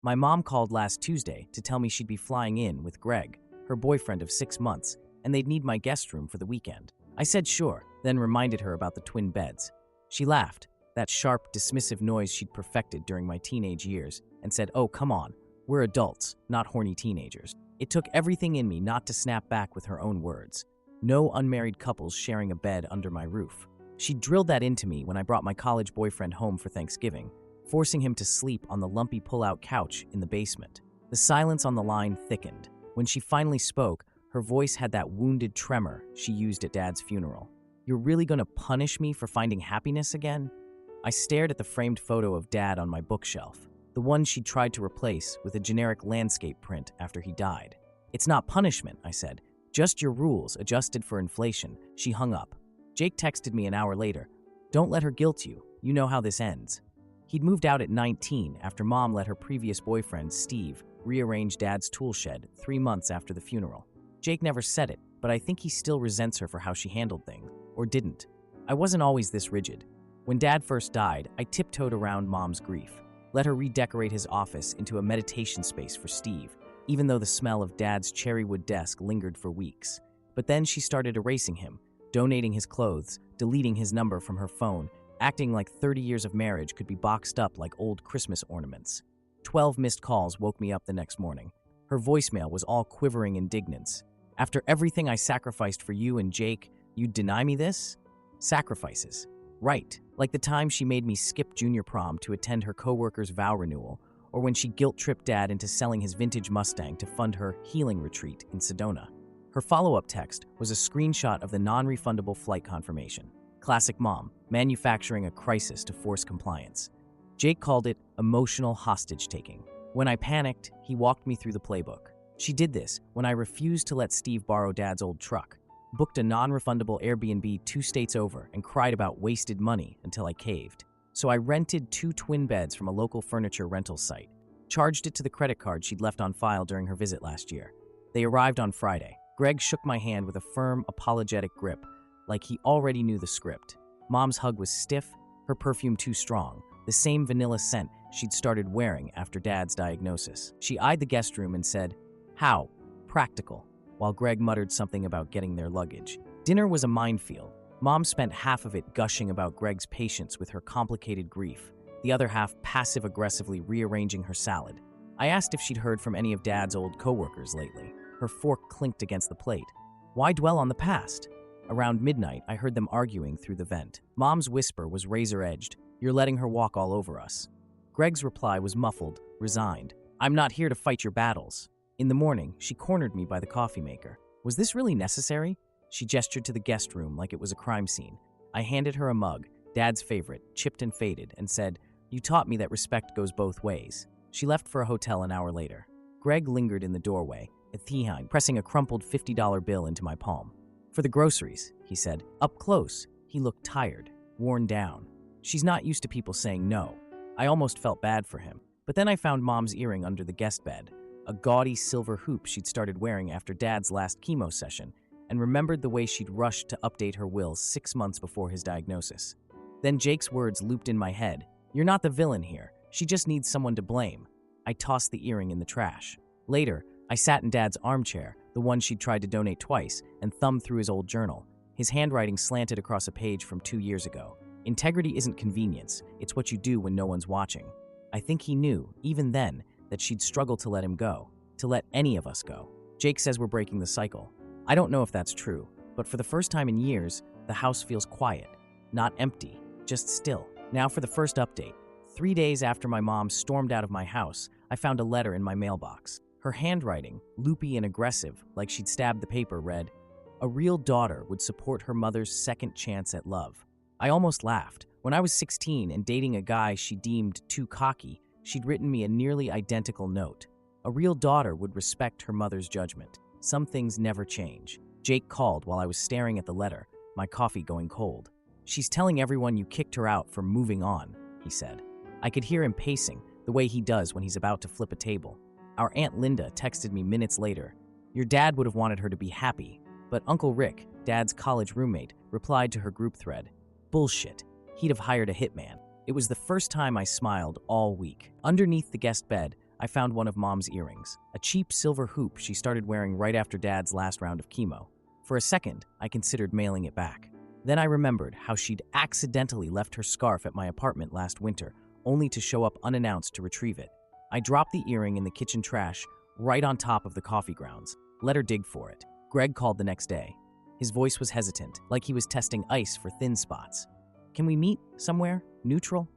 My mom called last Tuesday to tell me she'd be flying in with Greg, her boyfriend of 6 months, and they'd need my guest room for the weekend. I said sure, then reminded her about the twin beds. She laughed, that sharp, dismissive noise she'd perfected during my teenage years, and said, "Oh, come on, we're adults, not horny teenagers." It took everything in me not to snap back with her own words. No unmarried couples sharing a bed under my roof. She drilled that into me when I brought my college boyfriend home for Thanksgiving, forcing him to sleep on the lumpy pull-out couch in the basement. The silence on the line thickened. When she finally spoke, her voice had that wounded tremor she used at Dad's funeral. "You're really gonna punish me for finding happiness again?" I stared at the framed photo of Dad on my bookshelf, the one she'd tried to replace with a generic landscape print after he died. "It's not punishment," I said. "Just your rules, adjusted for inflation." She hung up. Jake texted me an hour later. "Don't let her guilt you. You know how this ends." He'd moved out at 19 after Mom let her previous boyfriend, Steve, rearrange Dad's tool shed 3 months after the funeral. Jake never said it, but I think he still resents her for how she handled things, or didn't. I wasn't always this rigid. When Dad first died, I tiptoed around Mom's grief, let her redecorate his office into a meditation space for Steve, even though the smell of Dad's cherrywood desk lingered for weeks. But then she started erasing him, donating his clothes, deleting his number from her phone, acting like 30 years of marriage could be boxed up like old Christmas ornaments. 12 missed calls woke me up the next morning. Her voicemail was all quivering indignance. "After everything I sacrificed for you and Jake, you'd deny me this?" Sacrifices. Right, like the time she made me skip junior prom to attend her coworker's vow renewal, or when she guilt-tripped Dad into selling his vintage Mustang to fund her healing retreat in Sedona. Her follow-up text was a screenshot of the non-refundable flight confirmation. Classic Mom, manufacturing a crisis to force compliance. Jake called it emotional hostage-taking. When I panicked, he walked me through the playbook. She did this when I refused to let Steve borrow Dad's old truck, booked a non-refundable Airbnb 2 states over, and cried about wasted money until I caved. So I rented 2 twin beds from a local furniture rental site, charged it to the credit card she'd left on file during her visit last year. They arrived on Friday. Greg shook my hand with a firm, apologetic grip, like he already knew the script. Mom's hug was stiff, her perfume too strong, the same vanilla scent she'd started wearing after Dad's diagnosis. She eyed the guest room and said, "How? Practical," while Greg muttered something about getting their luggage. Dinner was a minefield. Mom spent half of it gushing about Greg's patience with her complicated grief, the other half passive-aggressively rearranging her salad. I asked if she'd heard from any of Dad's old coworkers lately. Her fork clinked against the plate. Why dwell on the past? Around midnight, I heard them arguing through the vent. Mom's whisper was razor-edged. "You're letting her walk all over us." Greg's reply was muffled, resigned. "I'm not here to fight your battles." In the morning, she cornered me by the coffee maker. Was this really necessary? She gestured to the guest room like it was a crime scene. I handed her a mug, Dad's favorite, chipped and faded, and said, "You taught me that respect goes both ways." She left for a hotel an hour later. Greg lingered in the doorway, pressing a crumpled $50 bill into my palm. "For the groceries," he said. Up close, he looked tired, worn down. She's not used to people saying no. I almost felt bad for him. But then I found Mom's earring under the guest bed, a gaudy silver hoop she'd started wearing after Dad's last chemo session, and remembered the way she'd rushed to update her will 6 months before his diagnosis. Then Jake's words looped in my head. "You're not the villain here. She just needs someone to blame." I tossed the earring in the trash. Later, I sat in Dad's armchair, the one she'd tried to donate twice, and thumbed through his old journal. His handwriting slanted across a page from 2 years ago. Integrity isn't convenience, it's what you do when no one's watching. I think he knew, even then, that she'd struggle to let him go, to let any of us go. Jake says we're breaking the cycle. I don't know if that's true, but for the first time in years, the house feels quiet. Not empty, just still. Now for the first update. 3 days after my mom stormed out of my house, I found a letter in my mailbox. Her handwriting, loopy and aggressive, like she'd stabbed the paper, read, "A real daughter would support her mother's second chance at love." I almost laughed. When I was 16 and dating a guy she deemed too cocky, she'd written me a nearly identical note. A real daughter would respect her mother's judgment. Some things never change. Jake called while I was staring at the letter, my coffee going cold. "She's telling everyone you kicked her out for moving on," he said. I could hear him pacing, the way he does when he's about to flip a table. Our Aunt Linda texted me minutes later. "Your dad would have wanted her to be happy," but Uncle Rick, Dad's college roommate, replied to her group thread. "Bullshit. He'd have hired a hitman." It was the first time I smiled all week. Underneath the guest bed, I found one of Mom's earrings, a cheap silver hoop she started wearing right after Dad's last round of chemo. For a second, I considered mailing it back. Then I remembered how she'd accidentally left her scarf at my apartment last winter, only to show up unannounced to retrieve it. I dropped the earring in the kitchen trash, right on top of the coffee grounds. Let her dig for it. Greg called the next day. His voice was hesitant, like he was testing ice for thin spots. Can we meet somewhere? Neutral?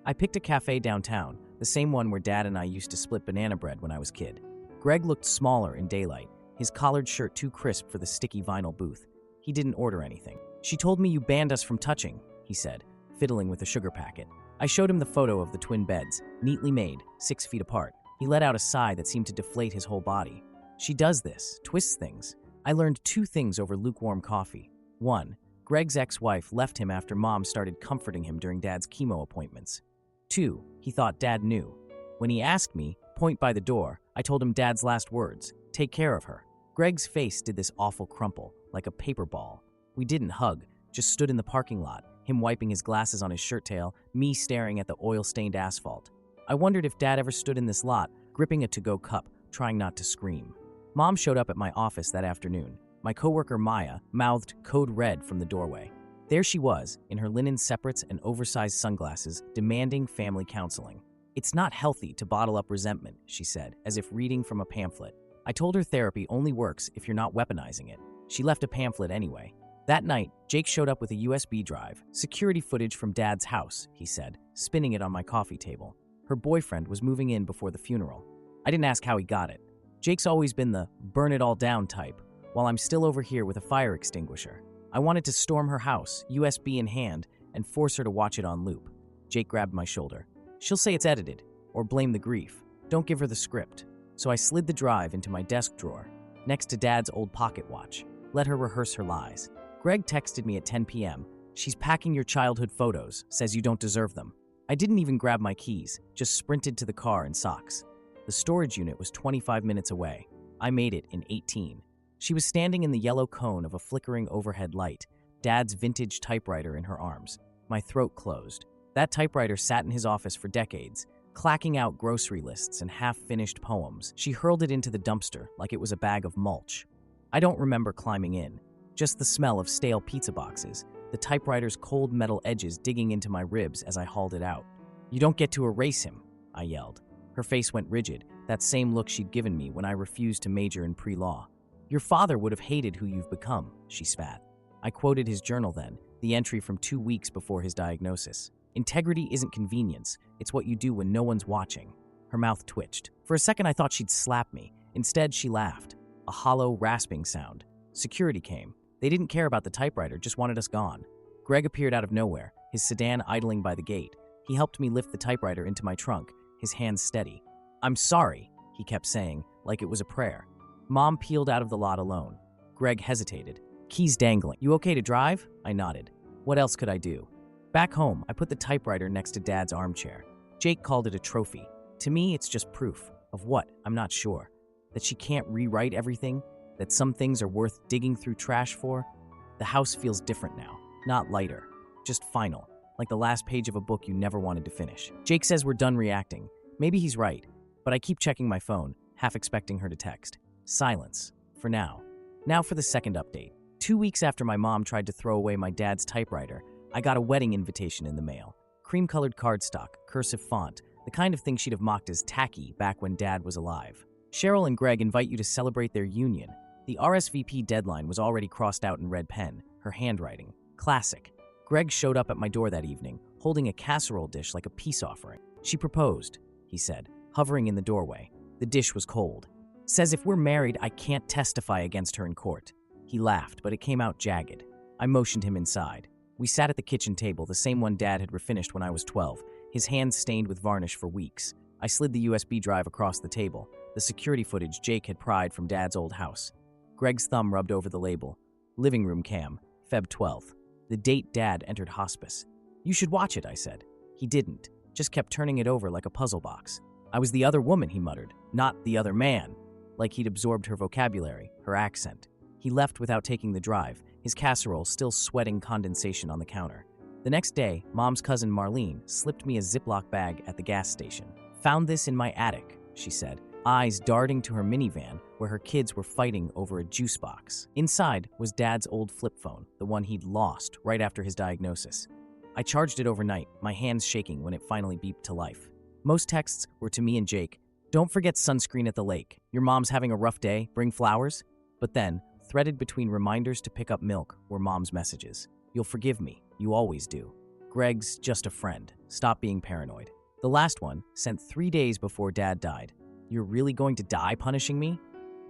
I picked a cafe downtown, the same one where Dad and I used to split banana bread when I was a kid. Greg looked smaller in daylight, his collared shirt too crisp for the sticky vinyl booth. He didn't order anything. She told me you banned us from touching, he said, fiddling with a sugar packet. I showed him the photo of the twin beds, neatly made, 6 feet apart. He let out a sigh that seemed to deflate his whole body. She does this, twists things. I learned 2 things over lukewarm coffee. 1. Greg's ex-wife left him after Mom started comforting him during Dad's chemo appointments. 2. He thought Dad knew. When he asked me, point by the door, I told him Dad's last words, take care of her. Greg's face did this awful crumple, like a paper ball. We didn't hug, just stood in the parking lot, him wiping his glasses on his shirt tail, me staring at the oil-stained asphalt. I wondered if Dad ever stood in this lot, gripping a to-go cup, trying not to scream. Mom showed up at my office that afternoon. My coworker Maya mouthed code red from the doorway. There she was, in her linen separates and oversized sunglasses, demanding family counseling. It's not healthy to bottle up resentment, she said, as if reading from a pamphlet. I told her therapy only works if you're not weaponizing it. She left a pamphlet anyway. That night, Jake showed up with a USB drive, security footage from Dad's house, he said, spinning it on my coffee table. Her boyfriend was moving in before the funeral. I didn't ask how he got it. Jake's always been the burn it all down type, while I'm still over here with a fire extinguisher. I wanted to storm her house, USB in hand, and force her to watch it on loop. Jake grabbed my shoulder. She'll say it's edited, or blame the grief. Don't give her the script. So I slid the drive into my desk drawer, next to Dad's old pocket watch. Let her rehearse her lies. Greg texted me at 10 p.m. She's packing your childhood photos, says you don't deserve them. I didn't even grab my keys, just sprinted to the car in socks. The storage unit was 25 minutes away. I made it in 18. She was standing in the yellow cone of a flickering overhead light, Dad's vintage typewriter in her arms. My throat closed. That typewriter sat in his office for decades, clacking out grocery lists and half-finished poems. She hurled it into the dumpster like it was a bag of mulch. I don't remember climbing in, just the smell of stale pizza boxes, the typewriter's cold metal edges digging into my ribs as I hauled it out. You don't get to erase him, I yelled. Her face went rigid, that same look she'd given me when I refused to major in pre-law. Your father would have hated who you've become, she spat. I quoted his journal then, the entry from 2 weeks before his diagnosis. Integrity isn't convenience, it's what you do when no one's watching. Her mouth twitched. For a second I thought she'd slap me. Instead, she laughed. A hollow, rasping sound. Security came. They didn't care about the typewriter, just wanted us gone. Greg appeared out of nowhere, his sedan idling by the gate. He helped me lift the typewriter into my trunk, his hands steady. I'm sorry, he kept saying, like it was a prayer. Mom peeled out of the lot alone. Greg hesitated. Keys dangling. You okay to drive? I nodded. What else could I do? Back home, I put the typewriter next to Dad's armchair. Jake called it a trophy. To me, it's just proof. Of what? I'm not sure. That she can't rewrite everything? That some things are worth digging through trash for? The house feels different now. Not lighter. Just final. Like the last page of a book you never wanted to finish. Jake says we're done reacting. Maybe he's right. But I keep checking my phone, half expecting her to text. Silence. For now. Now for the second update. 2 weeks after my mom tried to throw away my dad's typewriter, I got a wedding invitation in the mail. Cream-colored cardstock, cursive font, the kind of thing she'd have mocked as tacky back when Dad was alive. Cheryl and Greg invite you to celebrate their union. The RSVP deadline was already crossed out in red pen, her handwriting. Classic. Greg showed up at my door that evening, holding a casserole dish like a peace offering. She proposed, he said, hovering in the doorway. The dish was cold. Says if we're married, I can't testify against her in court. He laughed, but it came out jagged. I motioned him inside. We sat at the kitchen table, the same one Dad had refinished when I was 12, his hands stained with varnish for weeks. I slid the USB drive across the table, the security footage Jake had pried from Dad's old house. Greg's thumb rubbed over the label. Living room cam, Feb 12th. The date Dad entered hospice. You should watch it, I said. He didn't, just kept turning it over like a puzzle box. I was the other woman, he muttered, not the other man. Like he'd absorbed her vocabulary, her accent. He left without taking the drive, his casserole still sweating condensation on the counter. The next day, Mom's cousin Marlene slipped me a Ziploc bag at the gas station. Found this in my attic, she said, eyes darting to her minivan where her kids were fighting over a juice box. Inside was Dad's old flip phone, the one he'd lost right after his diagnosis. I charged it overnight, my hands shaking when it finally beeped to life. Most texts were to me and Jake. Don't forget sunscreen at the lake. Your mom's having a rough day. Bring flowers. But then, threaded between reminders to pick up milk, were Mom's messages. You'll forgive me. You always do. Greg's just a friend. Stop being paranoid. The last one, sent 3 days before Dad died. You're really going to die punishing me?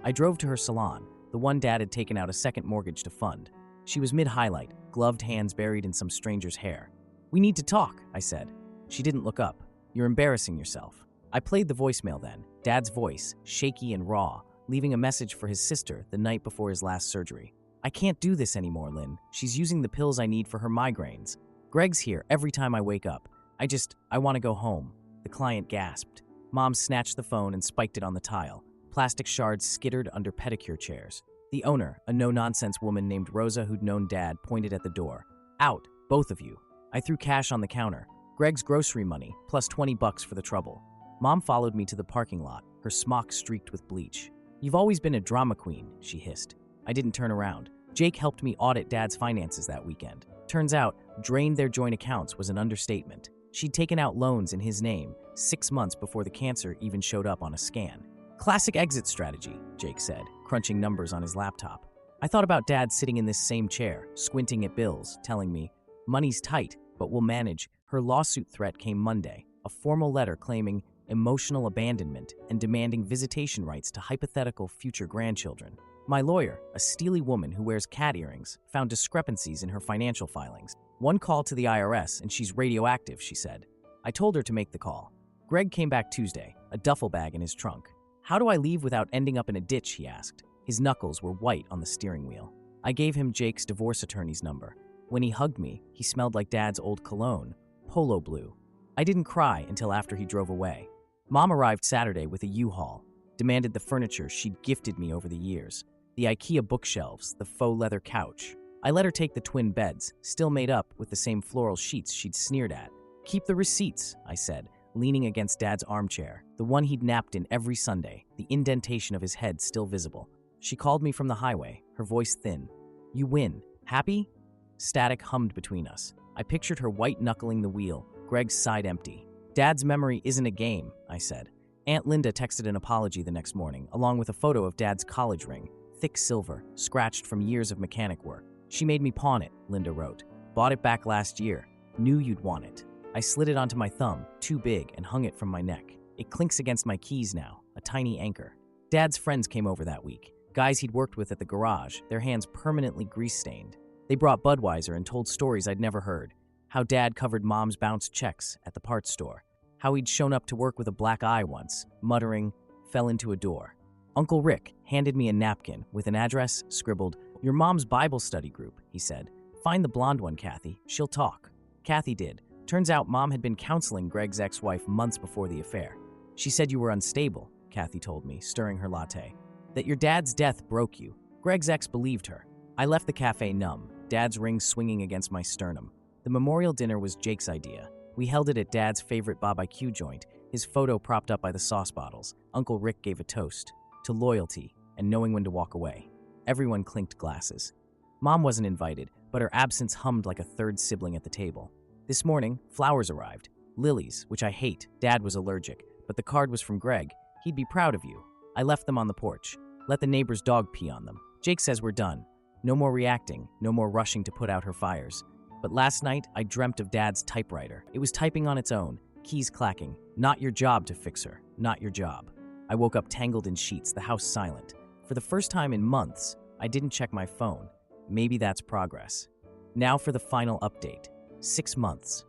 I drove to her salon, the one Dad had taken out a second mortgage to fund. She was mid-highlight, gloved hands buried in some stranger's hair. We need to talk, I said. She didn't look up. You're embarrassing yourself. I played the voicemail then, Dad's voice, shaky and raw, leaving a message for his sister the night before his last surgery. I can't do this anymore, Lynn. She's using the pills I need for her migraines. Greg's here every time I wake up. I want to go home. The client gasped. Mom snatched the phone and spiked it on the tile. Plastic shards skittered under pedicure chairs. The owner, a no-nonsense woman named Rosa who'd known Dad, pointed at the door. Out, both of you. I threw cash on the counter. Greg's grocery money, plus $20 for the trouble. Mom followed me to the parking lot, her smock streaked with bleach. You've always been a drama queen, she hissed. I didn't turn around. Jake helped me audit Dad's finances that weekend. Turns out, drained their joint accounts was an understatement. She'd taken out loans in his name 6 months before the cancer even showed up on a scan. Classic exit strategy, Jake said, crunching numbers on his laptop. I thought about Dad sitting in this same chair, squinting at bills, telling me, money's tight, but we'll manage. Her lawsuit threat came Monday, a formal letter claiming emotional abandonment and demanding visitation rights to hypothetical future grandchildren. My lawyer, a steely woman who wears cat earrings, found discrepancies in her financial filings. One call to the IRS and she's radioactive, she said. I told her to make the call. Greg came back Tuesday, a duffel bag in his trunk. How do I leave without ending up in a ditch, he asked. His knuckles were white on the steering wheel. I gave him Jake's divorce attorney's number. When he hugged me, he smelled like Dad's old cologne, polo blue. I didn't cry until after he drove away. Mom arrived Saturday with a U-Haul, demanded the furniture she'd gifted me over the years. The IKEA bookshelves, the faux leather couch. I let her take the twin beds, still made up with the same floral sheets she'd sneered at. Keep the receipts, I said, leaning against Dad's armchair, the one he'd napped in every Sunday, the indentation of his head still visible. She called me from the highway, her voice thin. You win. Happy? Static hummed between us. I pictured her white-knuckling the wheel, Greg's side empty. Dad's memory isn't a game, I said. Aunt Linda texted an apology the next morning, along with a photo of Dad's college ring, thick silver, scratched from years of mechanic work. She made me pawn it, Linda wrote. Bought it back last year. Knew you'd want it. I slid it onto my thumb, too big, and hung it from my neck. It clinks against my keys now, a tiny anchor. Dad's friends came over that week. Guys he'd worked with at the garage, their hands permanently grease-stained. They brought Budweiser and told stories I'd never heard. How Dad covered Mom's bounced checks at the parts store. How he'd shown up to work with a black eye once, muttering, fell into a door. Uncle Rick handed me a napkin with an address scribbled, Your mom's Bible study group, he said. Find the blonde one, Kathy. She'll talk. Kathy did. Turns out Mom had been counseling Greg's ex-wife months before the affair. She said you were unstable, Kathy told me, stirring her latte. That your dad's death broke you. Greg's ex believed her. I left the cafe numb, Dad's ring swinging against my sternum. The memorial dinner was Jake's idea. We held it at Dad's favorite barbecue joint, his photo propped up by the sauce bottles. Uncle Rick gave a toast to loyalty and knowing when to walk away. Everyone clinked glasses. Mom wasn't invited, but her absence hummed like a third sibling at the table. This morning, flowers arrived. Lilies, which I hate. Dad was allergic, but the card was from Greg. He'd be proud of you. I left them on the porch. Let the neighbor's dog pee on them. Jake says we're done. No more reacting, no more rushing to put out her fires. But last night, I dreamt of Dad's typewriter. It was typing on its own, keys clacking. Not your job to fix her. Not your job. I woke up tangled in sheets, the house silent. For the first time in months, I didn't check my phone. Maybe that's progress. Now for the final update. 6 months.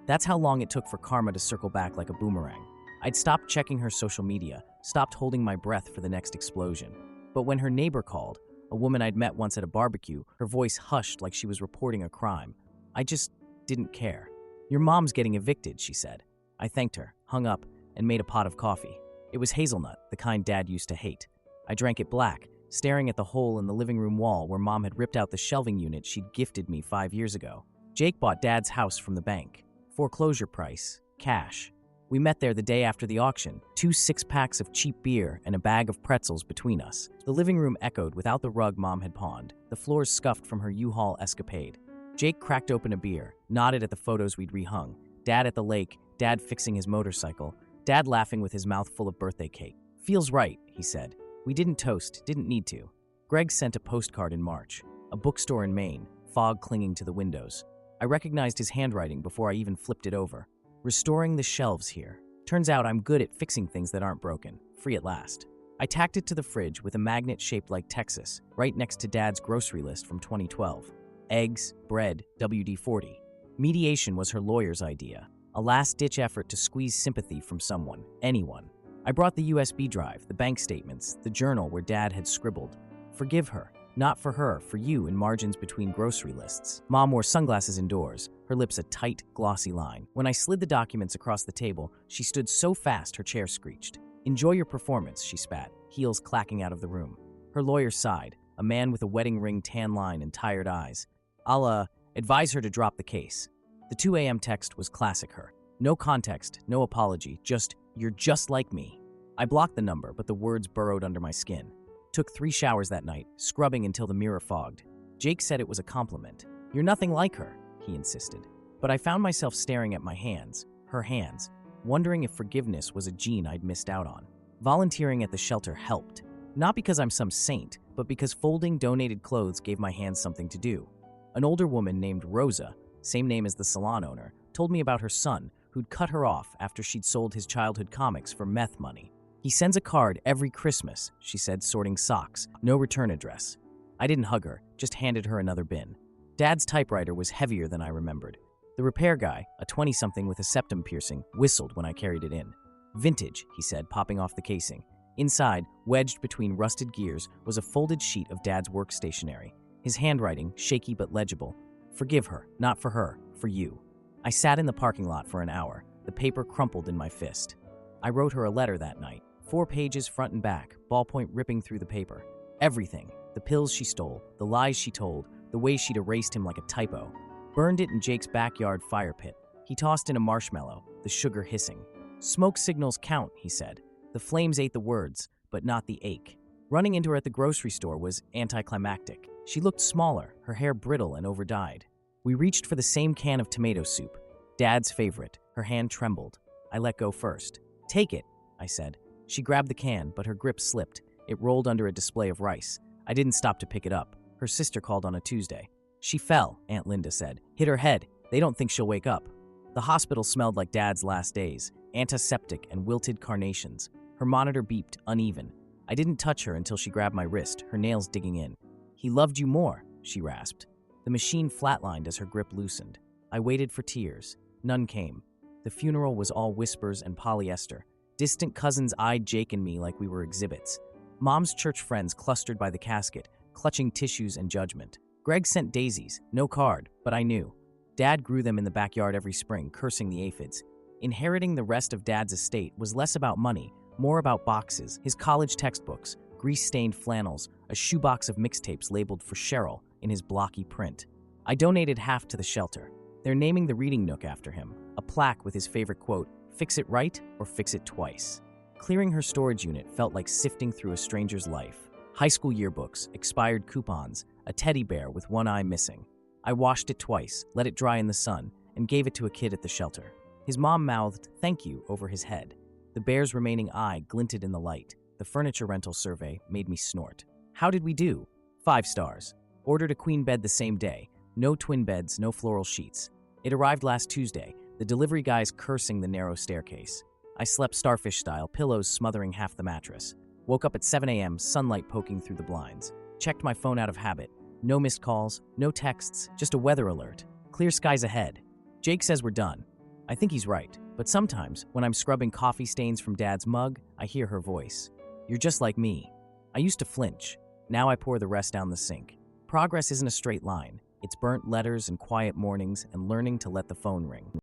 That's how long it took for karma to circle back like a boomerang. I'd stopped checking her social media, stopped holding my breath for the next explosion. But when her neighbor called, a woman I'd met once at a barbecue, her voice hushed like she was reporting a crime. I just didn't care. Your mom's getting evicted, she said. I thanked her, hung up, and made a pot of coffee. It was hazelnut, the kind Dad used to hate. I drank it black, staring at the hole in the living room wall where Mom had ripped out the shelving unit she'd gifted me 5 years ago. Jake bought Dad's house from the bank. Foreclosure price, cash. We met there the day after the auction, 2 six-packs of cheap beer and a bag of pretzels between us. The living room echoed without the rug Mom had pawned, the floors scuffed from her U-Haul escapade. Jake cracked open a beer, nodded at the photos we'd rehung. Dad at the lake, Dad fixing his motorcycle, Dad laughing with his mouth full of birthday cake. "Feels right," he said. We didn't toast, didn't need to. Greg sent a postcard in March. A bookstore in Maine, fog clinging to the windows. I recognized his handwriting before I even flipped it over. "Restoring the shelves here. Turns out I'm good at fixing things that aren't broken. Free at last." I tacked it to the fridge with a magnet shaped like Texas, right next to Dad's grocery list from 2012. Eggs, bread, WD-40. Mediation was her lawyer's idea. A last-ditch effort to squeeze sympathy from someone, anyone. I brought the USB drive, the bank statements, the journal where Dad had scribbled. "Forgive her. Not for her, for you," in margins between grocery lists. Mom wore sunglasses indoors, her lips a tight, glossy line. When I slid the documents across the table, she stood so fast her chair screeched. "Enjoy your performance," she spat, heels clacking out of the room. Her lawyer sighed, a man with a wedding ring tan line and tired eyes. "I'll, advise her to drop the case." The 2 a.m. text was classic her. No context, no apology, just, "You're just like me." I blocked the number, but the words burrowed under my skin. Took 3 showers that night, scrubbing until the mirror fogged. Jake said it was a compliment. "You're nothing like her," he insisted. But I found myself staring at my hands, her hands, wondering if forgiveness was a gene I'd missed out on. Volunteering at the shelter helped. Not because I'm some saint, but because folding donated clothes gave my hands something to do. An older woman named Rosa, same name as the salon owner, told me about her son, who'd cut her off after she'd sold his childhood comics for meth money. "He sends a card every Christmas," she said, sorting socks. "No return address." I didn't hug her, just handed her another bin. Dad's typewriter was heavier than I remembered. The repair guy, a 20-something with a septum piercing, whistled when I carried it in. "Vintage," he said, popping off the casing. Inside, wedged between rusted gears, was a folded sheet of Dad's work stationery. His handwriting, shaky but legible. "Forgive her, not for her, for you." I sat in the parking lot for an hour, the paper crumpled in my fist. I wrote her a letter that night. 4 pages front and back, ballpoint ripping through the paper. Everything. The pills she stole, the lies she told, the way she'd erased him like a typo. Burned it in Jake's backyard fire pit. He tossed in a marshmallow, the sugar hissing. "Smoke signals count," he said. The flames ate the words, but not the ache. Running into her at the grocery store was anticlimactic. She looked smaller, her hair brittle and overdyed. We reached for the same can of tomato soup. Dad's favorite. Her hand trembled. I let go first. "Take it," I said. She grabbed the can, but her grip slipped. It rolled under a display of rice. I didn't stop to pick it up. Her sister called on a Tuesday. "She fell," Aunt Linda said. "Hit her head. They don't think she'll wake up." The hospital smelled like Dad's last days, antiseptic and wilted carnations. Her monitor beeped, uneven. I didn't touch her until she grabbed my wrist, her nails digging in. "He loved you more," she rasped. The machine flatlined as her grip loosened. I waited for tears. None came. The funeral was all whispers and polyester. Distant cousins eyed Jake and me like we were exhibits. Mom's church friends clustered by the casket, clutching tissues and judgment. Greg sent daisies, no card, but I knew. Dad grew them in the backyard every spring, cursing the aphids. Inheriting the rest of Dad's estate was less about money, more about boxes, his college textbooks, grease-stained flannels, a shoebox of mixtapes labeled for Cheryl in his blocky print. I donated half to the shelter. They're naming the reading nook after him, a plaque with his favorite quote, "Fix it right or fix it twice." Clearing her storage unit felt like sifting through a stranger's life. High school yearbooks, expired coupons, a teddy bear with one eye missing. I washed it twice, let it dry in the sun, and gave it to a kid at the shelter. His mom mouthed, "Thank you," over his head. The bear's remaining eye glinted in the light. The furniture rental survey made me snort. How did we do? 5 stars. Ordered a queen bed the same day. No twin beds, no floral sheets. It arrived last Tuesday, the delivery guys cursing the narrow staircase. I slept starfish style, pillows smothering half the mattress. Woke up at 7 a.m., sunlight poking through the blinds. Checked my phone out of habit. No missed calls, no texts, just a weather alert. Clear skies ahead. Jake says we're done. I think he's right, but sometimes, when I'm scrubbing coffee stains from Dad's mug, I hear her voice. "You're just like me." I used to flinch. Now I pour the rest down the sink. Progress isn't a straight line. It's burnt letters and quiet mornings and learning to let the phone ring.